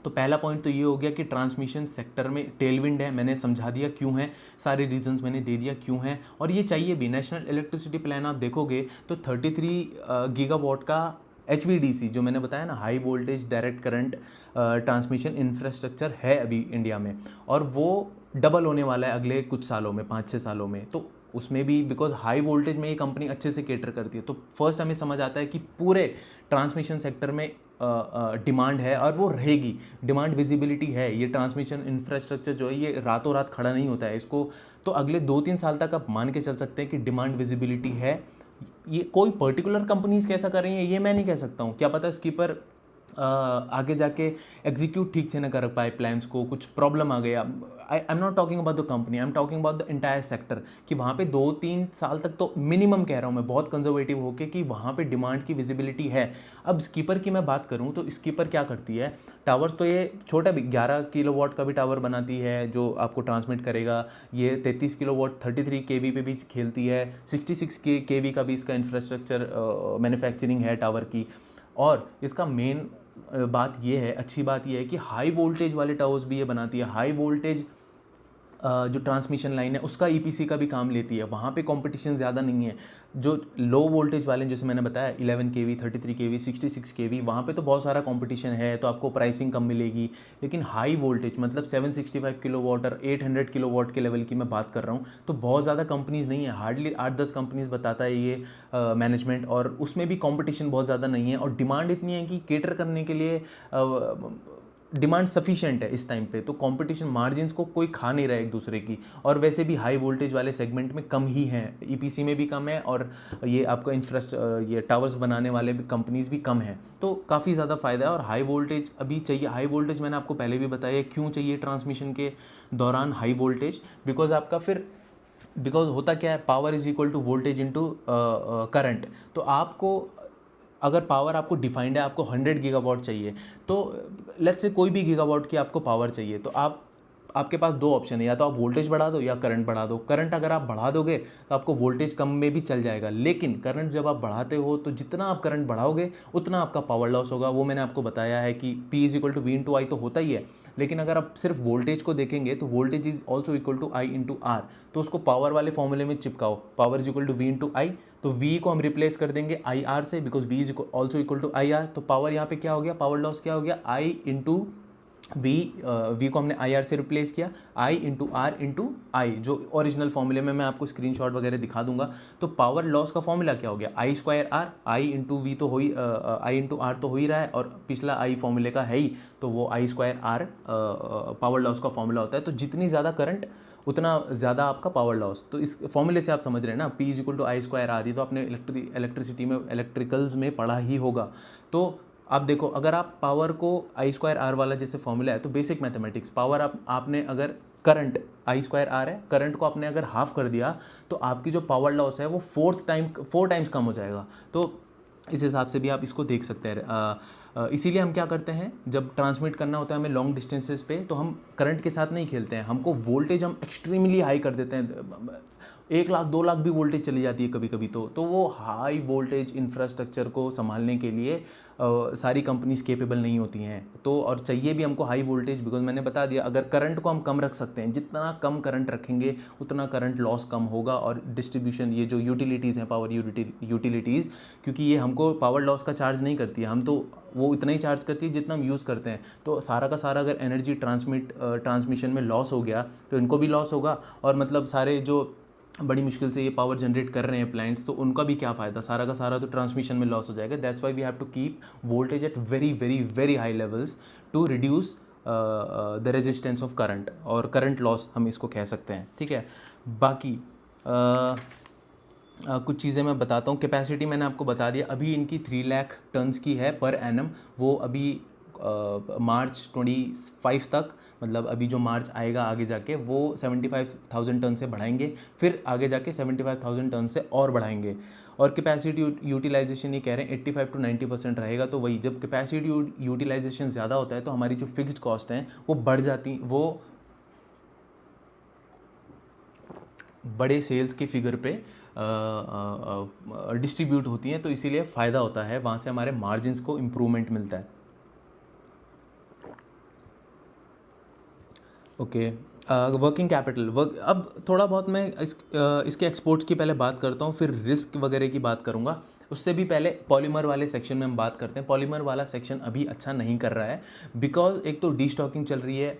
तो पहला पॉइंट तो ये हो गया कि ट्रांसमिशन सेक्टर में टेलविंड है, मैंने समझा दिया क्यों है, सारे रीजंस मैंने दे दिया क्यों है, और ये चाहिए भी। नेशनल इलेक्ट्रिसिटी प्लान आप देखोगे तो 33 गीगावाट का HVDC जो मैंने बताया ना, high voltage direct current transmission infrastructure है अभी इंडिया में, और वो डबल होने वाला है अगले कुछ सालों में, 5-6 सालों में। तो उसमें भी बिकॉज हाई वोल्टेज में ये कंपनी अच्छे से केटर करती है, तो फर्स्ट हमें समझ आता है कि पूरे ट्रांसमिशन सेक्टर में डिमांड है और वो रहेगी, डिमांड विजिबिलिटी है। ये ट्रांसमिशन इंफ्रास्ट्रक्चर जो है ये रातों रात खड़ा नहीं होता है, इसको तो अगले 2-3 साल तक आप मान के चल सकते हैं कि डिमांड विजिबिलिटी है। ये कोई पर्टिकुलर कंपनीज कैसा कर रही हैं ये मैं नहीं कह सकता हूँ, क्या पता स्कीपर आगे जाके एग्जीक्यूट ठीक से ना कर पाए प्लान्स को, कुछ प्रॉब्लम आ गया। आई am not talking about the company, I am talking about the entire sector, कि वहाँ पे 2-3 साल तक तो मिनिमम कह रहा हूँ मैं, बहुत कंजर्वेटिव होके, कि वहाँ पे डिमांड की विजिबिलिटी है। अब स्कीपर की मैं बात करूँ तो स्कीपर क्या करती है, टावर्स तो ये छोटा भी 11 किलोवाट का भी टावर बनाती है जो आपको ट्रांसमिट करेगा। ये 33 किलोवाट 33 केवी पे भी खेलती है, 66 केवी का भी इसका इंफ्रास्ट्रक्चर मैन्युफैक्चरिंग है टावर की। और इसका मेन बात ये है, अच्छी बात ये है कि हाई वोल्टेज वाले टावर्स भी ये बनाती है। हाई वोल्टेज जो ट्रांसमिशन लाइन है उसका ईपीसी का भी काम लेती है। वहाँ पे कंपटीशन ज़्यादा नहीं है। जो लो वोल्टेज वाले, जैसे मैंने बताया 11 केवी, 33 केवी, 66 केवी, वहाँ पे तो बहुत सारा कंपटीशन है, तो आपको प्राइसिंग कम मिलेगी। लेकिन हाई वोल्टेज मतलब 765 किलोवाट और 800 किलोवाट के लेवल की मैं बात कर रहा हूँ, तो बहुत ज़्यादा कंपनीज़ नहीं है, हार्डली 8-10 कंपनीज़ बताता है ये मैनेजमेंट, और उसमें भी कंपटीशन बहुत ज़्यादा नहीं है, और डिमांड इतनी है कि केटर करने के लिए डिमांड सफिशिएंट है इस टाइम पे। तो कंपटीशन मार्जिन्स को कोई खा नहीं रहा है एक दूसरे की, और वैसे भी हाई वोल्टेज वाले सेगमेंट में कम ही हैं, ईपीसी में भी कम है, और ये आपका ये टावर्स बनाने वाले भी कंपनीज भी कम हैं। तो काफ़ी ज़्यादा फ़ायदा है। और हाई वोल्टेज अभी चाहिए, हाई वोल्टेज मैंने आपको पहले भी बताया क्यों चाहिए ट्रांसमिशन के दौरान हाई वोल्टेज, बिकॉज आपका फिर, बिकॉज होता क्या है, power is equal to voltage into current. तो आपको अगर पावर आपको डिफाइंड है, आपको 100 गीगावाट चाहिए, तो लेट्स से कोई भी गीगावाट की आपको पावर चाहिए, तो आपके पास दो ऑप्शन है, या तो आप वोल्टेज बढ़ा दो या करंट बढ़ा दो। करंट अगर आप बढ़ा दोगे तो आपको वोल्टेज कम में भी चल जाएगा, लेकिन करंट जब आप बढ़ाते हो तो जितना आप करंट बढ़ाओगे उतना आपका पावर लॉस होगा। वो मैंने आपको बताया है कि P is equal to V into I तो होता ही है, लेकिन अगर आप सिर्फ वोल्टेज को देखेंगे तो voltage is also equal to I into R. तो उसको पावर वाले फॉर्मूले में चिपकाओ, power is equal to V into I, तो V को हम रिप्लेस कर देंगे आई आर से, because V is also equal to I R. तो पावर यहाँ पे क्या हो गया, पावर लॉस क्या हो गया, I इंटू वी को हमने आई आर से रिप्लेस किया, आई इंटू आर इंटू आई, जो ओरिजिनल फॉर्मूले में मैं आपको स्क्रीनशॉट वगैरह दिखा दूंगा। तो पावर लॉस का फॉर्मूला क्या हो गया, I square R, I into V तो हो ही, आई इंटू आर तो हो ही रहा है, और पिछला आई फॉर्मूले का है ही, तो वो आई स्क्वायर आर पावर लॉस का फॉर्मूला होता है। तो जितनी ज़्यादा करंट उतना ज़्यादा आपका पावर लॉस। तो इस फॉर्मूले से आप समझ रहे हैं ना, P is equal to I square R, ये तो आपने इलेक्ट्रिसिटी में, इलेक्ट्रिकल्स में पढ़ा ही होगा। तो आप देखो, अगर आप पावर को आई स्क्वायर आर वाला जैसे फॉर्मूला है, तो बेसिक मैथमेटिक्स, पावर आपने अगर करंट आई स्क्वायर आर है, करंट को आपने अगर हाफ कर दिया तो आपकी जो पावर लॉस है वो 4 टाइम्स कम हो जाएगा। तो इस हिसाब से भी आप इसको देख सकते हैं। इसीलिए हम क्या करते हैं, जब ट्रांसमिट करना होता है हमें लॉन्ग डिस्टेंसेस पे, तो हम करंट के साथ नहीं खेलते हैं, हमको वोल्टेज हम एक्सट्रीमली हाई कर देते हैं। 1 लाख 2 लाख भी वोल्टेज चली जाती है कभी कभी। तो वो हाई वोल्टेज इंफ्रास्ट्रक्चर को संभालने के लिए सारी कंपनीज केपेबल नहीं होती हैं। तो और चाहिए भी हमको हाई वोल्टेज, बिकॉज मैंने बता दिया, अगर करंट को हम कम रख सकते हैं, जितना कम करंट रखेंगे उतना करंट लॉस कम होगा। और डिस्ट्रीब्यूशन, ये जो यूटिलिटीज़ हैं, पावर यूटिलिटीज़, क्योंकि ये हमको पावर लॉस का चार्ज नहीं करती है, हम तो वो इतना ही चार्ज करती है जितना हम यूज़ करते हैं। तो सारा का सारा अगर एनर्जी ट्रांसमिशन में लॉस हो गया तो इनको भी लॉस होगा, और मतलब सारे जो बड़ी मुश्किल से ये पावर जनरेट कर रहे हैं प्लांट्स, तो उनका भी क्या फ़ायदा, सारा का सारा तो ट्रांसमिशन में लॉस हो जाएगा। That's why we have to keep voltage at very very very high levels to reduce the resistance of current, और करंट लॉस हम इसको कह सकते हैं। ठीक है, बाकी कुछ चीज़ें मैं बताता हूँ। कैपेसिटी मैंने आपको बता दिया, अभी इनकी 3 लाख टन्स की है पर एनम। वो अभी मार्च 25 तक, मतलब अभी जो मार्च आएगा आगे जाके, वो 75,000 टन से बढ़ाएंगे, फिर आगे जाके 75,000 टन से और बढ़ाएंगे। और कैपेसिटी यूटिलाइजेशन ये कह रहे हैं 85 to 90% रहेगा। तो वही, जब कैपेसिटी यूटिलाइजेशन ज़्यादा होता है तो हमारी जो फिक्स्ड कॉस्ट हैं वो बढ़ जाती, वो बड़े सेल्स के फिगर पे डिस्ट्रीब्यूट होती हैं, तो इसीलिए फ़ायदा होता है, वहाँ से हमारे मार्जिन्स को इम्प्रूवमेंट मिलता है। ओके, वर्किंग कैपिटल अब थोड़ा बहुत मैं इसके एक्सपोर्ट्स की पहले बात करता हूँ, फिर रिस्क वगैरह की बात करूँगा। उससे भी पहले पॉलीमर वाले सेक्शन में हम बात करते हैं। पॉलीमर वाला सेक्शन अभी अच्छा नहीं कर रहा है, बिकॉज एक तो डी स्टॉकिंग चल रही है,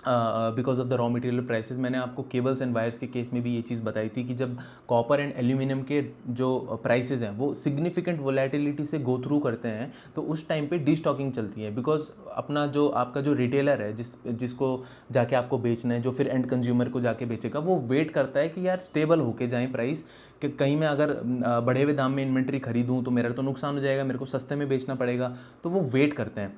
because of the raw material prices. मैंने आपको केबल्स एंड वायर्स के केस में भी ये चीज़ बताई थी कि जब कॉपर एंड एल्यूमिनियम के जो प्राइसेस हैं वो सिग्निफिकेंट वोलेटिलिटी से गो थ्रू करते हैं, तो उस टाइम पे डीस्टॉकिंग चलती है। बिकॉज अपना जो आपका जो रिटेलर है जिसको जाके आपको बेचना है, जो फिर एंड कंज्यूमर को जाके बेचेगा, वो वेट करता है कि यार स्टेबल होके जाए प्राइस, कि कहीं मैं अगर बढ़े हुए दाम में इन्वेंट्री खरीदूँ तो मेरा तो नुकसान हो जाएगा, मेरे को सस्ते में बेचना पड़ेगा, तो वो वेट करते हैं।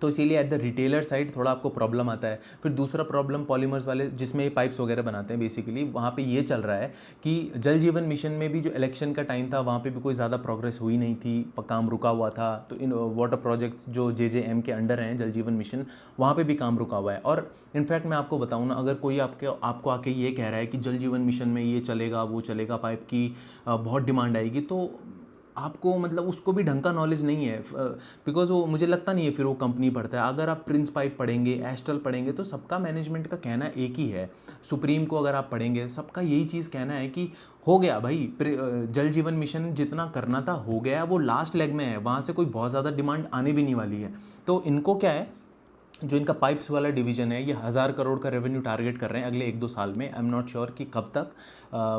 तो इसीलिए एट द रिटेलर साइड थोड़ा आपको प्रॉब्लम आता है। फिर दूसरा प्रॉब्लम पॉलीमर्स वाले जिसमें ये पाइप्स वगैरह बनाते हैं, बेसिकली वहाँ पे ये चल रहा है कि जल जीवन मिशन में भी जो इलेक्शन का टाइम था, वहाँ पे भी कोई ज़्यादा प्रोग्रेस हुई नहीं थी, काम रुका हुआ था। तो इन वाटर प्रोजेक्ट्स जो JJM के अंडर हैं, जल जीवन मिशन, वहाँ पे भी काम रुका हुआ है। और इनफैक्ट मैं आपको बताऊँ ना, अगर कोई आपको आके ये कह रहा है कि जल जीवन मिशन में ये चलेगा वो चलेगा, पाइप की बहुत डिमांड आएगी, तो आपको मतलब उसको भी ढंग का नॉलेज नहीं है, बिकॉज वो मुझे लगता नहीं है फिर वो कंपनी पढ़ता है। अगर आप प्रिंस पाइप पढ़ेंगे, एस्ट्रल पढ़ेंगे, तो सबका मैनेजमेंट का कहना एक ही है। सुप्रीम को अगर आप पढ़ेंगे, सबका यही चीज़ कहना है कि हो गया भाई, जल जीवन मिशन जितना करना था हो गया, वो लास्ट लेग में है, वहाँ से कोई बहुत ज़्यादा डिमांड आने भी नहीं वाली है। तो इनको क्या है, जो इनका पाइप्स वाला डिवीजन है, ये 1000 करोड़ का रेवेन्यू टारगेट कर रहे हैं अगले 1-2 साल में। आई एम नॉट श्योर कि कब तक,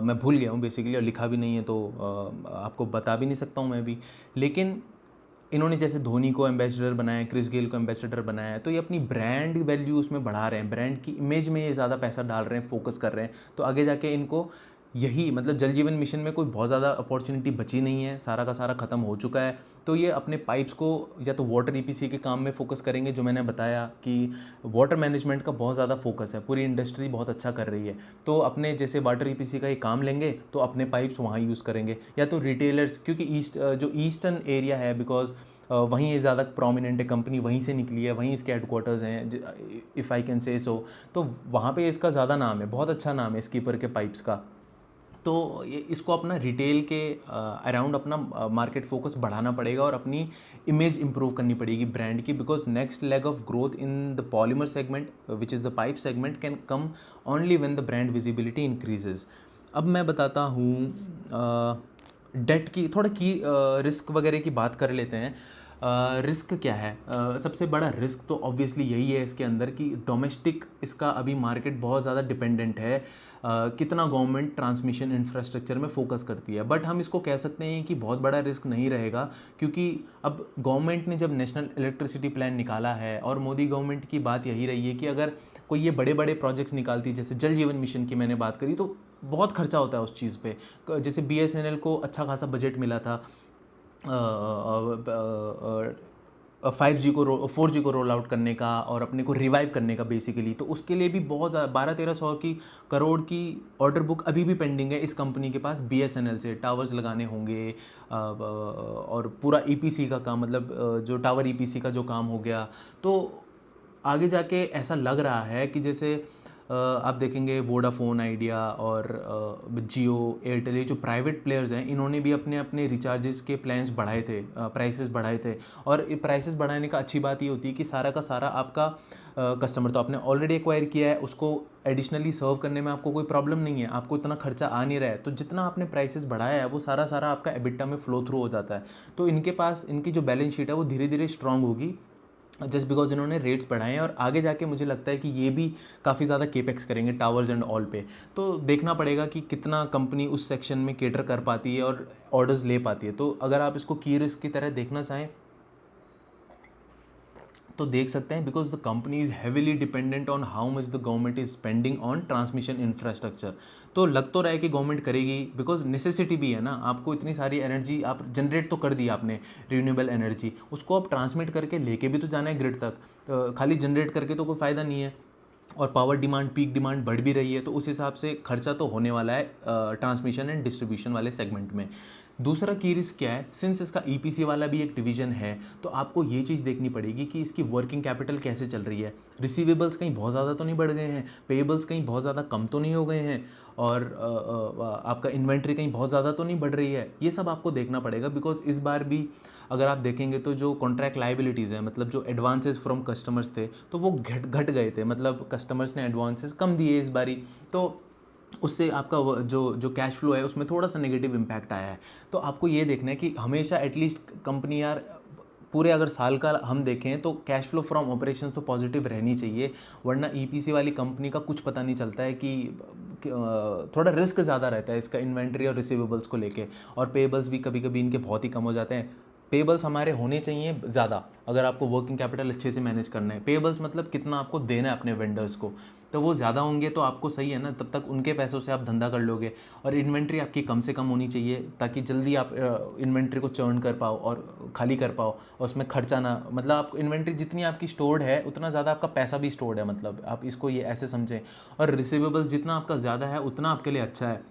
मैं भूल गया हूँ बेसिकली, और लिखा भी नहीं है, तो आपको बता भी नहीं सकता हूँ मैं भी। लेकिन इन्होंने जैसे धोनी को एम्बेसडर बनाया है, क्रिस गेल को एम्बेसडर बनाया है, तो ये अपनी ब्रांड वैल्यू उसमें बढ़ा रहे हैं, ब्रांड की इमेज में ये ज़्यादा पैसा डाल रहे हैं, फोकस कर रहे हैं। तो आगे जाके इनको यही मतलब जल जीवन मिशन में कोई बहुत ज़्यादा अपॉर्चुनिटी बची नहीं है, सारा का सारा ख़त्म हो चुका है। तो ये अपने पाइप्स को या तो वाटर EPC के काम में फोकस करेंगे, जो मैंने बताया कि वाटर मैनेजमेंट का बहुत ज़्यादा फोकस है, पूरी इंडस्ट्री बहुत अच्छा कर रही है। तो अपने जैसे वाटर EPC का ये काम लेंगे तो अपने पाइप्स वहाँ यूज़ करेंगे, या तो रिटेलर्स, क्योंकि जो ईस्टर्न एरिया है, बिकॉज वहीं ये ज़्यादा प्रोमिनेंट है, कंपनी वहीं से निकली है, वहीं इसके हेडक्वार्टर्स हैं, इफ़ आई कैन से सो। तो वहाँ पे इसका ज़्यादा नाम है, बहुत अच्छा नाम है स्कीपर के पाइप्स का। तो ये इसको अपना रिटेल के अराउंड अपना मार्केट फोकस बढ़ाना पड़ेगा और अपनी इमेज इंप्रूव करनी पड़ेगी ब्रांड की, because next leg of growth in the polymer segment which is the pipe segment can come only when the brand visibility increases. अब मैं बताता हूँ डेट की, थोड़ा की रिस्क वगैरह की बात कर लेते हैं। रिस्क क्या है? सबसे बड़ा रिस्क तो ऑब्वियसली यही है इसके अंदर कि डोमेस्टिक इसका अभी मार्केट बहुत ज़्यादा डिपेंडेंट है, कितना गवर्नमेंट ट्रांसमिशन इंफ्रास्ट्रक्चर में फोकस करती है। बट हम इसको कह सकते हैं कि बहुत बड़ा रिस्क नहीं रहेगा, क्योंकि अब गवर्नमेंट ने जब नेशनल इलेक्ट्रिसिटी प्लान निकाला है, और मोदी गवर्नमेंट की बात यही रही है कि अगर कोई ये बड़े बड़े प्रोजेक्ट्स निकालती है, जैसे जल जीवन मिशन की मैंने बात करी, तो बहुत खर्चा होता है उस चीज़ पे। जैसे BSNL को अच्छा खासा बजट मिला था 5G को 4G को रोल आउट करने का और अपने को रिवाइव करने का बेसिकली। तो उसके लिए भी बहुत ज़्यादा 1200-1300 की करोड़ की ऑर्डर बुक अभी भी पेंडिंग है इस कंपनी के पास BSNL से। टावर्स लगाने होंगे, और पूरा EPC का काम, मतलब जो टावर EPC का जो काम हो गया। तो आगे जाके ऐसा लग रहा है कि जैसे आप देखेंगे वोडाफोन आइडिया और जियो एयरटेल, ये जो प्राइवेट प्लेयर्स हैं, इन्होंने भी अपने अपने रिचार्जेस के प्लान्स बढ़ाए थे, प्राइसेस बढ़ाए थे। और ये प्राइसेस बढ़ाने का अच्छी बात ये होती है कि सारा का सारा आपका कस्टमर तो आपने ऑलरेडी एक्वायर किया है, उसको एडिशनली सर्व करने में आपको कोई प्रॉब्लम नहीं है, आपको इतना खर्चा आ नहीं रहा है। तो जितना आपने प्राइसेस बढ़ाया है वो सारा सारा आपका एबिटा में फ्लो थ्रू हो जाता है। तो इनके पास इनकी जो बैलेंस शीट है वो धीरे धीरे स्ट्रांग होगी, जस्ट बिकॉज इन्होंने रेट्स बढ़ाए हैं। और आगे जाके मुझे लगता है कि ये भी काफ़ी ज़्यादा केपेक्स करेंगे टावर्स एंड ऑल पे। तो देखना पड़ेगा कि कितना कंपनी उस सेक्शन में केटर कर पाती है और ऑर्डर्स ले पाती है। तो अगर आप इसको की रिस्क की तरह देखना चाहें तो देख सकते हैं, because the company is heavily dependent on how much the government is spending on transmission infrastructure. तो लग तो रहा है कि गवर्नमेंट करेगी, बिकॉज नेसेसिटी भी है ना, आपको इतनी सारी एनर्जी आप जनरेट तो कर दी आपने, रिन्यूएबल एनर्जी, उसको आप ट्रांसमिट करके लेके भी तो जाना है ग्रिड तक। खाली जनरेट करके तो कोई फ़ायदा नहीं है। और पावर डिमांड, पीक डिमांड बढ़ भी रही है, तो उस हिसाब से खर्चा तो होने वाला है ट्रांसमिशन एंड डिस्ट्रीब्यूशन वाले सेगमेंट में। दूसरा की रिस्क क्या है, सिंस इसका EPC वाला भी एक डिवीजन है, तो आपको ये चीज़ देखनी पड़ेगी कि इसकी वर्किंग कैपिटल कैसे चल रही है। रिसीवेबल्स कहीं बहुत ज़्यादा तो नहीं बढ़ गए हैं, पेएबल्स कहीं बहुत ज़्यादा कम तो नहीं हो गए हैं, और आपका इन्वेंट्री कहीं बहुत ज़्यादा तो नहीं बढ़ रही है। ये सब आपको देखना पड़ेगा, बिकॉज इस बार भी अगर आप देखेंगे तो जो कॉन्ट्रैक्ट लाइबिलिटीज़ हैं, मतलब जो एडवांसेस फ्रॉम कस्टमर्स थे, तो वो घट गए थे, मतलब कस्टमर्स ने एडवांसेस कम दिए इस बारी। तो उससे आपका जो कैश फ्लो है उसमें थोड़ा सा नेगेटिव इम्पैक्ट आया है। तो आपको ये देखना है कि हमेशा एटलीस्ट कंपनी यार पूरे अगर साल का हम देखें तो कैश फ्लो फ्रॉम ऑपरेशंस तो पॉजिटिव रहनी चाहिए, वरना ईपीसी वाली कंपनी का कुछ पता नहीं चलता है कि थोड़ा रिस्क ज़्यादा रहता है इसका इन्वेंट्री और रिसीवेबल्स को लेके, और पेबल्स भी कभी कभी इनके बहुत ही कम हो जाते हैं। पेबल्स हमारे होने चाहिए ज़्यादा अगर आपको वर्किंग कैपिटल अच्छे से मैनेज करना है। पेबल्स मतलब कितना आपको देना है अपने वेंडर्स को, तो वो ज़्यादा होंगे तो आपको सही है ना, तब तक उनके पैसों से आप धंधा कर लोगे। और इन्वेंट्री आपकी कम से कम होनी चाहिए ताकि जल्दी आप इन्वेंट्री को चर्न कर पाओ और खाली कर पाओ, और उसमें खर्चा ना, मतलब आप इन्वेंट्री जितनी आपकी स्टोर्ड है उतना ज़्यादा आपका पैसा भी स्टोर्ड है, मतलब आप इसको ये ऐसे समझें। और रिसीवेबल जितना आपका ज़्यादा है उतना आपके लिए अच्छा है,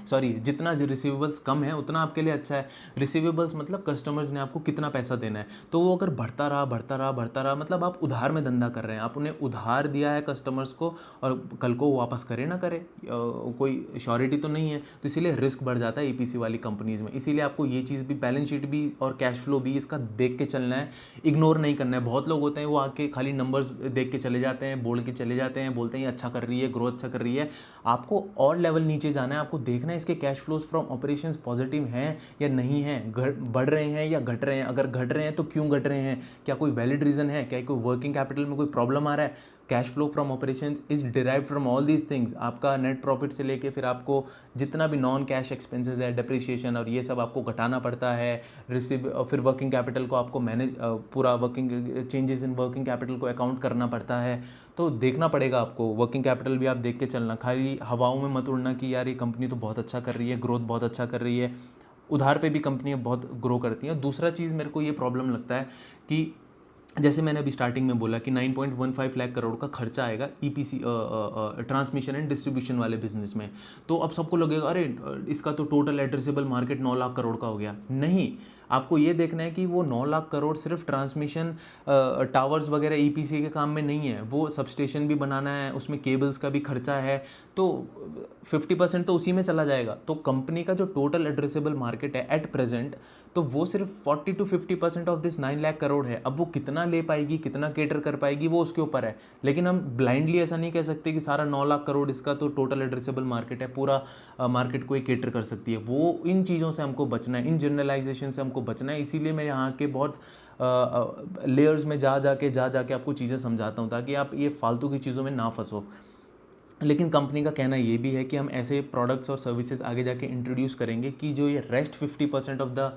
सॉरी जितना रिसीवेबल्स कम है उतना आपके लिए अच्छा है। रिसीवेबल्स मतलब कस्टमर्स ने आपको कितना पैसा देना है, तो वो अगर बढ़ता रहा बढ़ता रहा बढ़ता रहा, मतलब आप उधार में धंधा कर रहे हैं, आप उन्हें उधार दिया है कस्टमर्स को, और कल को वो वापस करे ना करे, कोई श्योरिटी तो नहीं है, तो इसीलिए रिस्क बढ़ जाता है ईपीसी वाली कंपनीज़ में। इसीलिए आपको ये चीज़ भी, बैलेंस शीट भी और कैश फ्लो भी इसका देख के चलना है, इग्नोर नहीं करना है। बहुत लोग होते हैं वो आके खाली नंबर्स देख के चले जाते हैं, बोल के चले जाते हैं, बोलते हैं ये अच्छा कर रही है, ग्रोथ अच्छा कर रही है। आपको और लेवल नीचे जाना है, आपको देखना है इसके cash flows from operations positive हैं या नहीं हैं, बढ़ रहे हैं या घट रहे हैं। अगर घट रहे हैं तो क्यों घट रहे हैं, क्या कोई वैलिड रीज़न है, क्या कोई वर्किंग कैपिटल में कोई प्रॉब्लम आ रहा है। Cash flow from operations is derived from all these things, आपका नेट प्रॉफिट से लेके फिर आपको जितना भी नॉन कैश एक्सपेंसेस है, डिप्रिशिएशन और ये सब आपको घटाना पड़ता है। फिर वर्किंग कैपिटल को आपको मैनेज, पूरा working changes in working capital को अकाउंट करना पड़ता है। तो देखना पड़ेगा आपको, वर्किंग कैपिटल भी आप देख के चलना, खाली हवाओं में मत उड़ना कि यार ये कंपनी तो बहुत अच्छा कर रही है, ग्रोथ बहुत अच्छा कर रही है। उधार पे भी कंपनियां बहुत ग्रो करती हैं। दूसरा चीज़ मेरे को ये प्रॉब्लम लगता है कि जैसे मैंने अभी स्टार्टिंग में बोला कि 9.15 लाख करोड़ का खर्चा आएगा ईपीसी ट्रांसमिशन एंड डिस्ट्रीब्यूशन वाले बिजनेस में। तो अब सबको लगेगा अरे इसका तो total addressable market 9 lakh crore का हो गया। नहीं, आपको ये देखना है कि वो 9 लाख करोड़ सिर्फ ट्रांसमिशन टावर्स वगैरह ईपीसी के काम में नहीं है, वो सबस्टेशन भी बनाना है, उसमें केबल्स का भी खर्चा है, तो 50% तो उसी में चला जाएगा। तो कंपनी का जो टोटल एड्रेसेबल मार्केट है एट प्रेजेंट, तो वो सिर्फ 40 to 50% of this 9 lakh crore है। अब वो कितना ले पाएगी, कितना केटर कर पाएगी, वो उसके ऊपर है। लेकिन हम ब्लाइंडली ऐसा नहीं कह सकते कि सारा 9 लाख करोड़ इसका तो टोटल एड्रेसेबल मार्केट है, पूरा मार्केट को ही केटर कर सकती है वो। इन चीज़ों से हमको बचना है, इन जनरलाइजेशन से हमको बचना है। इसीलिए मैं यहाँ के बहुत लेयर्स में जा जाके आपको चीज़ें समझाता हूँ, ताकि आप ये फालतू की चीज़ों में ना फंसो। लेकिन कंपनी का कहना ये भी है कि हम ऐसे प्रोडक्ट्स और सर्विसेज आगे जाके इंट्रोड्यूस करेंगे कि जो ये rest 50% of the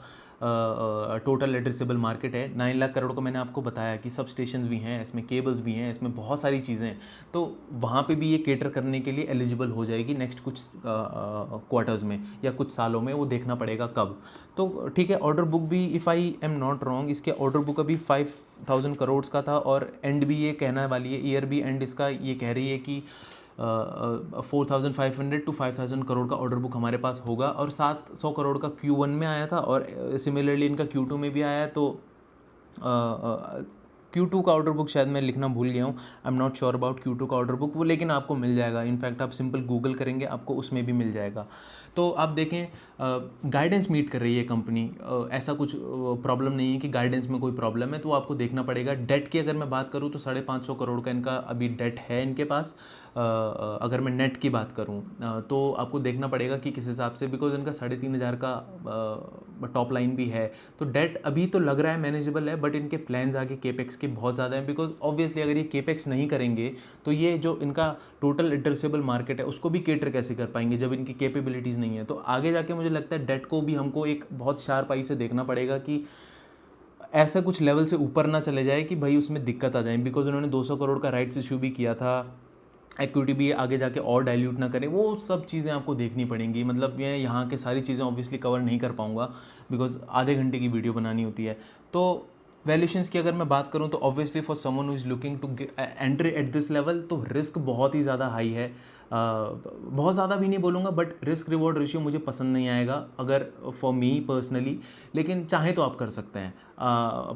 total addressable market है, 9 लाख करोड़ को मैंने आपको बताया कि सब स्टेशन भी हैं, इसमें केबल्स भी हैं, इसमें बहुत सारी चीज़ें हैं, तो वहाँ पे भी ये केटर करने के लिए एलिजिबल हो जाएगी नेक्स्ट कुछ क्वार्टर्स में या कुछ सालों में, वो देखना पड़ेगा कब। तो ठीक है, ऑर्डर बुक भी if I am not wrong, इसके ऑर्डर बुक अभी 5,000 करोड़ का था, और एंड भी ये कहना वाली है, ईयर भी एंड इसका ये कह रही है कि 4,500 to 5,000 करोड़ का ऑर्डर बुक हमारे पास होगा। और 700 करोड़ का Q1 में आया था, और सिमिलरली इनका Q2 में भी आया है। तो Q2 का ऑर्डर बुक शायद मैं लिखना भूल गया हूँ, आई am not sure about Q2 का ऑर्डर बुक, वो लेकिन आपको मिल जाएगा। इनफैक्ट आप सिंपल गूगल करेंगे आपको उसमें भी मिल जाएगा। तो आप देखें, गाइडेंस मीट कर रही है कंपनी, ऐसा कुछ प्रॉब्लम नहीं है कि गाइडेंस में कोई प्रॉब्लम है, तो आपको देखना पड़ेगा। डेट की अगर मैं बात करूँ तो 550 करोड़ का इनका अभी डेट है इनके पास। अगर मैं नेट की बात करूं तो आपको देखना पड़ेगा कि किस हिसाब से, बिकॉज इनका 3,500 का टॉप लाइन भी है, तो डेट अभी तो लग रहा है मैनेजेबल है। बट इनके प्लान्स आगे केपेक्स के बहुत ज़्यादा हैं, बिकॉज ऑब्वियसली अगर ये केपेक्स नहीं करेंगे तो ये जो इनका टोटल एड्रेसेबल मार्केट है उसको भी केटर कैसे कर पाएंगे जब इनकी कैपेबिलिटीज़ नहीं है। तो आगे जाके मुझे लगता है डेट को भी हमको एक बहुत शार्प आई से देखना पड़ेगा कि ऐसा कुछ लेवल से ऊपर ना चले जाए कि भाई उसमें दिक्कत आ जाए, बिकॉज उन्होंने 200 करोड़ का राइट्स इशू भी किया था, इक्विटी भी आगे जाके और डाइल्यूट ना करें, वो सब चीज़ें आपको देखनी पड़ेंगी। मतलब मैं यहाँ के सारी चीज़ें ऑब्वियसली कवर नहीं कर पाऊँगा, बिकॉज आधे घंटे की वीडियो बनानी होती है। तो वैल्यूशंस की अगर मैं बात करूँ तो obviously for someone who is looking to entry at this level, तो रिस्क बहुत ही ज़्यादा हाई है। बहुत ज़्यादा भी नहीं बोलूँगा, बट रिस्क रिवॉर्ड रेशियो मुझे पसंद नहीं आएगा अगर फॉर मी पर्सनली, लेकिन चाहे तो आप कर सकते हैं।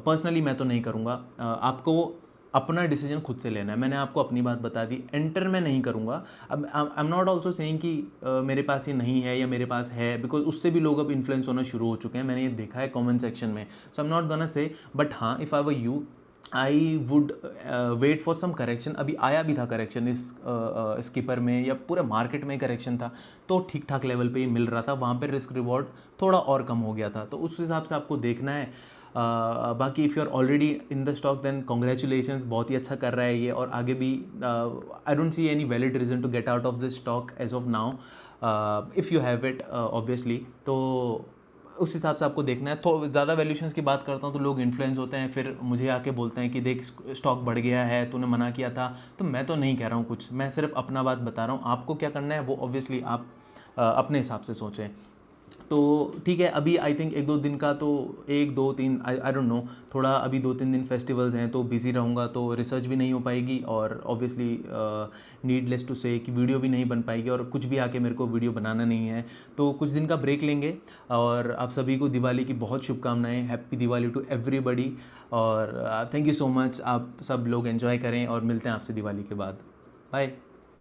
पर्सनली मैं तो नहीं करूँगा, आपको अपना डिसीजन खुद से लेना है। मैंने आपको अपनी बात बता दी, एंटर मैं नहीं करूँगा। अब आई एम नॉट ऑल्सो सेइंग कि मेरे पास ये नहीं है या मेरे पास है, बिकॉज उससे भी लोग अब इन्फ्लुएंस होना शुरू हो चुके हैं, मैंने ये देखा है कमेंट सेक्शन में। So I am not gonna say, but हाँ, if I were you I would wait for some correction. अभी आया भी था करेक्शन इस स्कीपर में, या पूरे मार्केट में करेक्शन था, तो ठीक ठाक लेवल पे ही मिल रहा था, वहाँ पे रिस्क रिवॉर्ड थोड़ा और कम हो गया था। तो उस हिसाब से आपको देखना है। बाकी if you are already in the stock then congratulations, बहुत ही अच्छा कर रहा है ये, और आगे भी I don't see any valid reason to get out of this stock as of now, if you have it obviously. तो उस हिसाब से आपको देखना है। तो ज़्यादा वैल्यूशंस की बात करता हूँ तो लोग इन्फ्लुएंस होते हैं, फिर मुझे आके बोलते हैं कि देख स्टॉक बढ़ गया है, तूने मना किया था। तो मैं तो नहीं कह रहा हूँ कुछ, मैं सिर्फ अपना बात बता रहा हूँ। आपको क्या करना है वो ऑब्वियसली आप अपने हिसाब से सोचें। तो ठीक है, अभी आई थिंक 1-2 दिन का तो 1-2-3 आई डोंट नो, थोड़ा अभी 2-3 दिन फेस्टिवल्स हैं तो बिज़ी रहूँगा, तो रिसर्च भी नहीं हो पाएगी, और ऑब्वियसली नीडलेस टू से कि वीडियो भी नहीं बन पाएगी, और कुछ भी आके मेरे को वीडियो बनाना नहीं है। तो कुछ दिन का ब्रेक लेंगे, और आप सभी को दिवाली की बहुत शुभकामनाएं। हैप्पी दिवाली टू एवरीबडी, और थैंक यू सो मच। आप सब लोग एंजॉय करें, और मिलते हैं आपसे दिवाली के बाद। बाय।